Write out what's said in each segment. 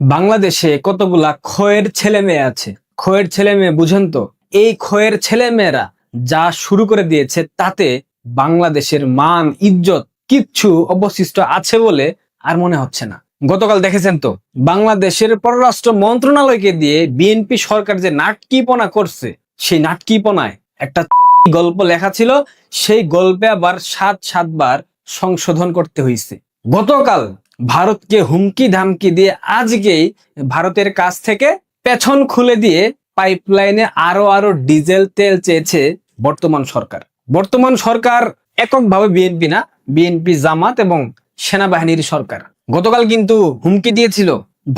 বাংলাদেশে কতগুলা খয়ের ছেলে মেয়ে আছে। খয়ের ছেলে মেয়ে বুঝেন তো, এই খয়ের ছেলে মেয়েরা যা শুরু করে দিয়েছে তাতে বাংলাদেশের মান ইজ্জত কিচ্ছু অবশিষ্ট আছে বলে আর মনে হচ্ছে না। গতকাল দেখেছেন তো, বাংলাদেশের পররাষ্ট্র মন্ত্রণালয়কে দিয়ে বিএনপি সরকার যে নাটকিপনা করছে, সেই নাটকিপনায় একটা গল্প লেখা ছিল, সেই গল্পে আবার 7 বার সংশোধন করতে হয়েছে। গতকাল ভারতকে হুমকি ধামকি দিয়ে আজকেই ভারতের কাছ থেকে পেছন খুলে দিয়ে পাইপলাইনে আরো ডিজেল তেল চেয়েছে বর্তমান সরকার। বর্তমান সরকার এককভাবে বিএনপি না, বিএনপি জামাত এবং সেনাবাহিনীর সরকার। গতকাল কিন্তু হুমকি দিয়েছিল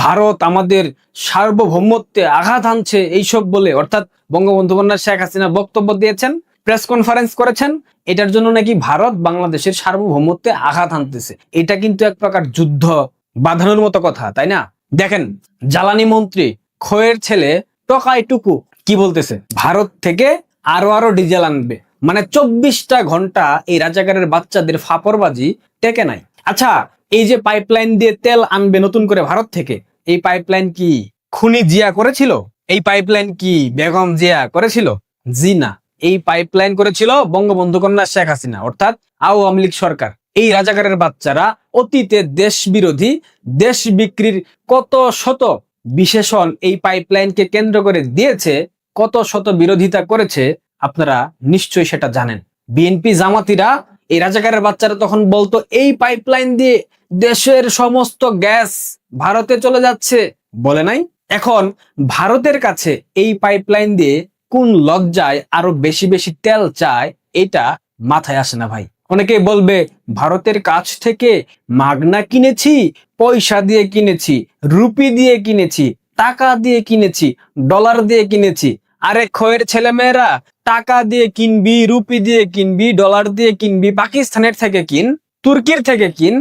ভারত আমাদের সার্বভৌমত্বে আঘাত আনছে এইসব বলে, অর্থাৎ বঙ্গবন্ধু কন্যা শেখ হাসিনা বক্তব্য দিয়েছেন, প্রেস কনফারেন্স করেছেন, এটার জন্য নাকি ভারত বাংলাদেশের সার্বভৌমত্বে আঘাত আনতেছে। এটা কিন্তু এক প্রকার যুদ্ধ বাঁধানোর মতো কথা, তাই না? দেখেন, জ্বালানি মন্ত্রী খয়ের ছেলে টকাইটুকু কি বলতেছে, ভারত থেকে আরো ডিজেল আনবে, মানে 24টা ঘন্টা এই রাজাকারের বাচ্চাদের ফাপড়বাজি টেকে নাই। আচ্ছা, এই যে পাইপলাইন দিয়ে তেল আনবে নতুন করে ভারত থেকে, এই পাইপলাইন কি খুনি জিয়া করেছিল? এই পাইপলাইন কি বেগম জিয়া করেছিল? জি না, এই পাইপলাইন করেছিল বঙ্গবন্ধু কন্যা শেখ হাসিনা, অর্থাৎ আওয়ামী লীগ সরকার। এই রাজাকারের বাচ্চারা অতীতে দেশ বিরোধী, দেশ বিক্রির কত শত বিশেষণ এই পাইপলাইনকে কেন্দ্র করে দিয়েছে, কত শত বিরোধিতা করেছে, আপনারা নিশ্চয়ই সেটা জানেন। বিএনপি জামাতিরা, এই রাজাকারের বাচ্চারা তখন বলতো এই পাইপলাইন দিয়ে দেশের সমস্ত গ্যাস ভারতে চলে যাচ্ছে, বলে নাই? এখন ভারতের কাছে এই পাইপলাইন দিয়ে কোন লজ্জায় আরো বেশি তেল চায়, এটা মাথায় আসে না ভাই। অনেকে বলবে ভারতের কাছ থেকে মাগনা কিনেছি, পয়সা দিয়ে কিনেছি, রুপি দিয়ে কিনেছি, টাকা দিয়ে কিনেছি, ডলার দিয়ে কিনেছি। আরে খয়ের ছেলেমেয়েরা, টাকা দিয়ে কিনবি, রুপি দিয়ে কিনবি, ডলার দিয়ে কিনবি, পাকিস্তানের থেকে কিন, তুর্কির থেকে কিন,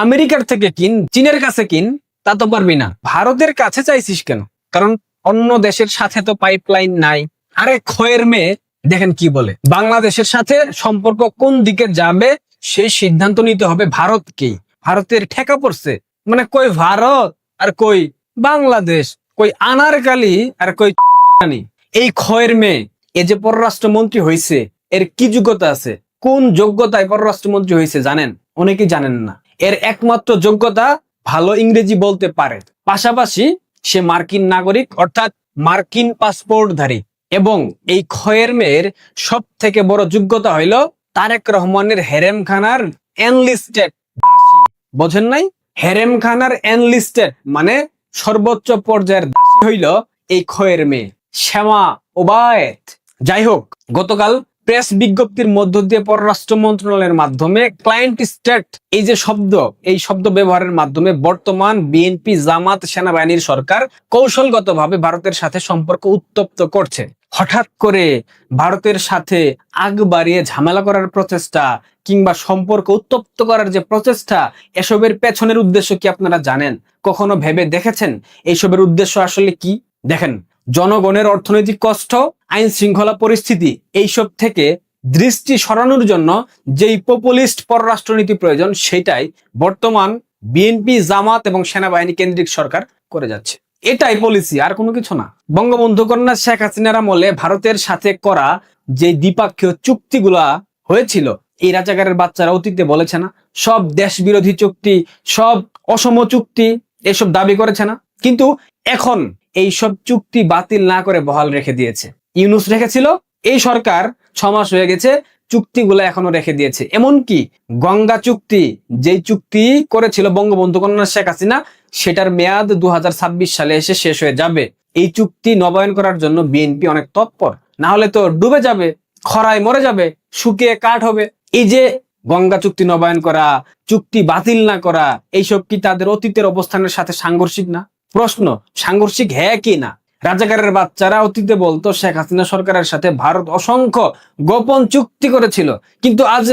আমেরিকার থেকে কিন, চীনের কাছে কিন, তা তো পারবি না। ভারতের কাছে চাইছিস কেন? কারণ অন্য দেশের সাথে তো পাইপলাইন নাই। আরে খয়ের মেয়ে দেখেন কি বলে, বাংলাদেশের সাথে সম্পর্ক কোন দিকে যাবে সেই সিদ্ধান্ত নিতে হবে ভারতকেই। ভারতের ঠেকা পড়ছে, মানে কই ভারত আর কই বাংলাদেশ, কই আনারকালি আর কই রানী। এই খয়ের মেয়ে এ যে পররাষ্ট্রমন্ত্রী হয়েছে, এর কি যোগ্যতা আছে? কোন যোগ্যতায় পররাষ্ট্রমন্ত্রী হয়েছে জানেন? অনেকেই জানেন না। এর একমাত্র যোগ্যতা ভালো ইংরেজি বলতে পারে, পাশাপাশি সে মার্কিন নাগরিক, অর্থাৎ মার্কিন পাসপোর্টধারী। এবং এই খয়ের মেয়ের সব থেকে বড় যোগ্যতা হইল তারেক রহমানের হেরেমখানার এনলিস্টেড দাসী। বোঝেন নাই? হেরেমখানার এনলিস্টেড মানে সর্বোচ্চ পর্যায়ের দাসী হইল এই খয়ের মেয়ে শ্যামা ওবায়েদ। যাই হোক, গতকাল প্রেস বিজ্ঞপ্তির মধ্য দিয়ে পররাষ্ট্র মন্ত্রণালয়ের মাধ্যমে ক্লায়েন্ট স্টেট এই যে শব্দ, এই শব্দ ব্যবহারের মাধ্যমে বর্তমান বিএনপি জামাত সেনাবাহিনীর সরকার কৌশলগতভাবে ভারতের সাথে সম্পর্ক উত্তপ্ত করছে। হঠাৎ করে ভারতের সাথে আগ বাড়িয়ে ঝামেলা করার প্রচেষ্টা কিংবা সম্পর্ক উত্তপ্ত করার যে প্রচেষ্টা, এসবের পেছনের উদ্দেশ্য কি আপনারা জানেন? কখনো ভেবে দেখেছেন এইসবের উদ্দেশ্য আসলে কি? দেখেন, জনগণের অর্থনৈতিক কষ্ট, আইন শৃঙ্খলা পরিস্থিতি, এইসব থেকে দৃষ্টি সরানোর জন্য যেই পপুলিস্ট পররাষ্ট্রনীতি প্রয়োজন, সেটাই বর্তমান বিএনপি জামাত এবং সেনাবাহিনী কেন্দ্রিক সরকার করে যাচ্ছে। এটাই পলিসি, আর কোনো কিছু না। বঙ্গবন্ধু কন্যা শেখ হাসিনার আমলে ভারতের সাথে করা যে দ্বিপাক্ষীয় চুক্তিগুলা হয়েছিল, এই রাজাকারের বাচ্চারা অতীতে বলেছে না, সব দেশ বিরোধী চুক্তি, সব অসম চুক্তি, এসব দাবি করেছে না? কিন্তু এখন এই সব চুক্তি বাতিল না করে বহাল রেখে দিয়েছে। ইউনূস রেখেছিল, এই সরকার 6 মাস হয়ে গেছে, চুক্তিগুলো এখনো রেখে দিয়েছে। এমনকি গঙ্গা চুক্তি, যেই চুক্তি করেছিল বঙ্গবন্ধু কন্যা শেখ হাসিনা, সেটার মেয়াদ 2026 সালে এসে শেষ হয়ে যাবে। এই চুক্তি নবায়ন করার জন্য বিএনপি অনেক তৎপর, না হলে তো ডুবে যাবে, খরায় মরে যাবে, শুকিয়ে কাঠ হবে। এই যে গঙ্গা চুক্তি নবায়ন করা, চুক্তি বাতিল না করা, এইসব কি তাদের অতীতের অবস্থানের সাথে সাংঘর্ষিক না? প্রশ্ন, সাংঘর্ষিক হ্যাঁ কি না? রাজাকারের বাচ্চারা অতীতে বলতো শেখ হাসিনা সরকারের সাথে ভারত অসংখ্য গোপন চুক্তি করেছিল, কিন্তু আজ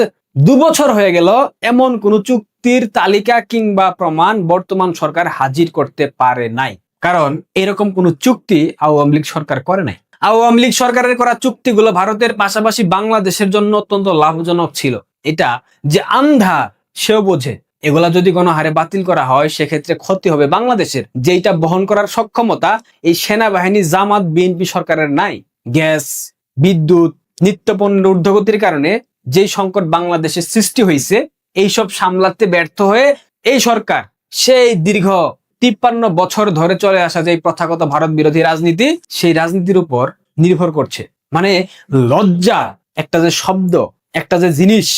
2 বছর হয়ে গেল, এমন কোন চুক্তির তালিকা কিংবা প্রমাণ বর্তমান সরকার হাজির করতে পারে নাই। কারণ এরকম কোন চুক্তি আওয়ামী লীগ সরকার করে নাই। আওয়ামী লীগ সরকারের করা চুক্তিগুলো ভারতের পাশাপাশি বাংলাদেশের জন্য অত্যন্ত লাভজনক ছিল। এটা যে আন্ধা সেও বোঝে। এগুলা যদি কোনো হারে বাতিল করা হয় সেক্ষেত্রে ক্ষতি হবে বাংলাদেশের, যেটা বহন করার সক্ষমতা এই সেনাবাহিনী, জামাত, বিএনপি সরকারের নাই। গ্যাস, বিদ্যুৎ, নিত্যপণ্যের ঊর্ধ্বগতির কারণে যে সংকট বাংলাদেশে সৃষ্টি হয়েছে, এইসব সামলাতে ব্যর্থ হয়ে এই সরকার সেই দীর্ঘ 53 বছর ধরে চলে আসা যে প্রথাগত ভারত বিরোধী রাজনীতি, সেই রাজনীতির উপর নির্ভর করছে। মানে লজ্জা একটা যে শব্দ, একটা যে জিনিস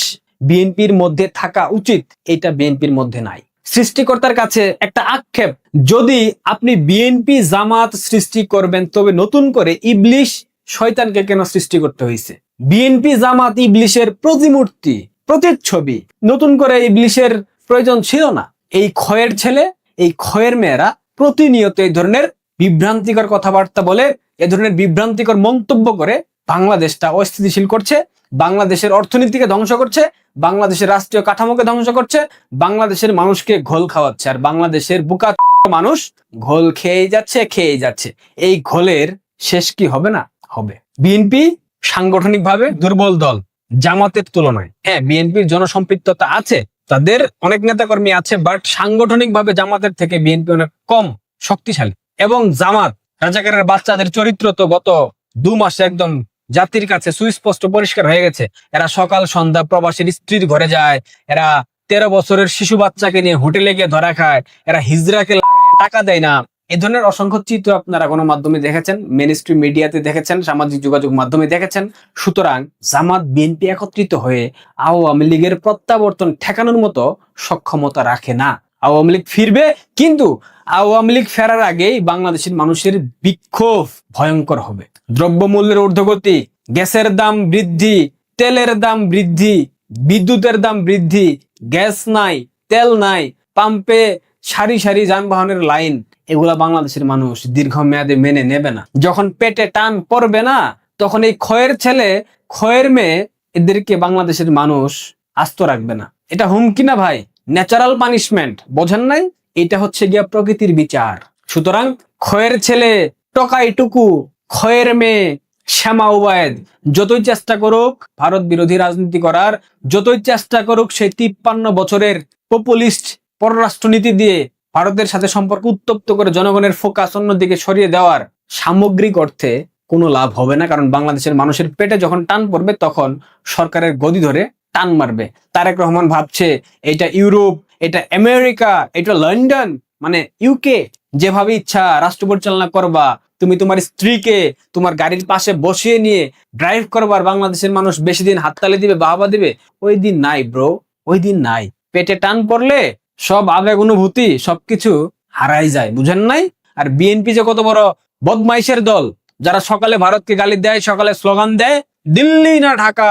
বিএনপির মধ্যে থাকা উচিত, এটা বিএনপির মধ্যে নাই। সৃষ্টিকর্তার কাছে একটা আক্ষেপ, যদি আপনি বিএনপি জামাত সৃষ্টি করবেন তবে নতুন করে ইবলিশ শয়তানকে কেন সৃষ্টি করতে হয়েছে? বিএনপি জামাত ইবলিশের প্রতিমূর্তি, প্রতিচ্ছবি, নতুন করে ইবলিশের প্রয়োজন ছিল না। এই ক্ষয়ের ছেলে, এই ক্ষয়ের মেয়েরা প্রতিনিয়ত এই ধরনের বিভ্রান্তিকর কথাবার্তা বলে, এ ধরনের বিভ্রান্তিকর মন্তব্য করে বাংলাদেশটা অস্থিতিশীল করছে, বাংলাদেশের অর্থনীতিকে ধ্বংস করছে, বাংলাদেশের রাষ্ট্রীয় কাঠামোকে ধ্বংস করছে, বাংলাদেশের মানুষকে ঘোল খাওয়াচ্ছে। আর বাংলাদেশের বোকা মানুষ ঘোল খেয়ে যাচ্ছে। এই ঘোলের শেষ কি হবে না? হবে। বিএনপি সাংগঠনিকভাবে দুর্বল দল জামাতের তুলনায়। হ্যাঁ, বিএনপির জনসম্পৃক্ততা আছে, তাদের অনেক নেতাকর্মী আছে, বাট সাংগঠনিকভাবে জামাতের থেকে বিএনপি অনেক কম শক্তিশালী। এবং জামাত রাজাকারের বাচ্চাদের চরিত্র তো গত 2 মাসে একদম জাতির কাছে সুস্পষ্ট পরিষ্কার হয়ে গেছে। এরা সকাল সন্ধ্যা প্রবাসীর স্ত্রীর ঘরে যায়, এরা 13 বছরের শিশু বাচ্চাকে নিয়ে হোটেলে গিয়ে ধরা খায়, এরা হিজড়াকে টাকা দেয় না। এ ধরনের অসংখ্য চিত্র আপনারা গণমাধ্যমে দেখেছেন, মেইন স্ট্রিম মিডিয়াতে দেখেছেন, সামাজিক যোগাযোগ মাধ্যমে দেখেছেন। সুতরাং জামাত বিএনপি একত্রিত হয়ে আওয়ামী লীগের প্রত্যাবর্তন ঠেকানোর মতো সক্ষমতা রাখে না। আওয়ামী লীগ ফিরবে, কিন্তু আওয়ামী লীগ ফেরার আগেই বাংলাদেশের মানুষের বিক্ষোভ ভয়ঙ্কর হবে। দ্রব্যমূল্যের ঊর্ধ্বগতি, গ্যাসের দাম বৃদ্ধি, তেলের দাম বৃদ্ধি, বিদ্যুতের দাম বৃদ্ধি, গ্যাস নাই, তেল নাই, পাম্পে সারি সারি যানবাহনের লাইন, এগুলা বাংলাদেশের মানুষ দীর্ঘমেয়াদে মেনে নেবে না। যখন পেটে টান পড়বে না, তখন এই ক্ষয়ের ছেলে, ক্ষয়ের মেয়ে, এদেরকে বাংলাদেশের মানুষ আস্ত রাখবে না। এটা হুমকি না ভাই, ন্যাচারাল পানিশমেন্ট, বোঝেন নাই? এটা হচ্ছে গিয়া প্রকৃতির বিচার। সুতরাং ক্ষয়ের ছেলে, টকাইটুকু, ক্ষয়ের মেয়ে শ্যামা ওবায়েদ যতই চেষ্টা করুক ভারত বিরোধী রাজনীতি করার, যতই চেষ্টা করুক সেই 53 বছরের পপুলিস্ট পররাষ্ট্রনীতি দিয়ে ভারতের সাথে সম্পর্ক উত্তপ্ত করে জনগণের ফোকাস অন্যদিকে সরিয়ে দেওয়ার, সামগ্রিক অর্থে কোনো লাভ হবে না। কারণ বাংলাদেশের মানুষের পেটে যখন টান পড়বে তখন সরকারের গদি ধরে টান মারবে। তারেক রহমান ভাবছে এটা ইউরোপ, এটা আমেরিকা, এটা লন্ডন, মানে ইউকে, যেভাবে ইচ্ছা রাষ্ট্র পরিচালনা করবা, তুমি তোমার স্ত্রীকে তোমার গাড়ির পাশে বসিয়ে নিয়ে ড্রাইভ করবার, বাংলাদেশের মানুষ বেশি দিন হাততালি দিবে, বাহবা দিবে, ওই দিন নাই ব্রো, ওই দিন নাই। পেটে টান পড়লে সব আবেগ অনুভূতি সবকিছু হারাই যায়, বুঝেন নাই? আর বিএনপি যে কত বড় বদমাইশের দল, যারা সকালে ভারতকে গালি দেয়, সকালে স্লোগান দেয় দিল্লি না ঢাকা,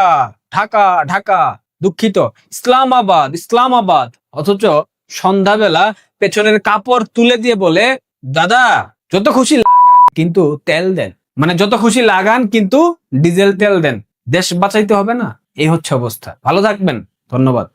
ঢাকা ঢাকা, দুঃখিত ইসলামাবাদ, ইসলামাবাদ, অথচ সন্ধ্যাবেলা পেছনের কাপড় তুলে দিয়ে বলে দাদা যত খুশি লাগান কিন্তু তেল দেন, মানে যত খুশি লাগান কিন্তু ডিজেল তেল দেন, দেশ বাঁচাইতে হবে না? এই হচ্ছে অবস্থা। ভালো থাকবেন, ধন্যবাদ।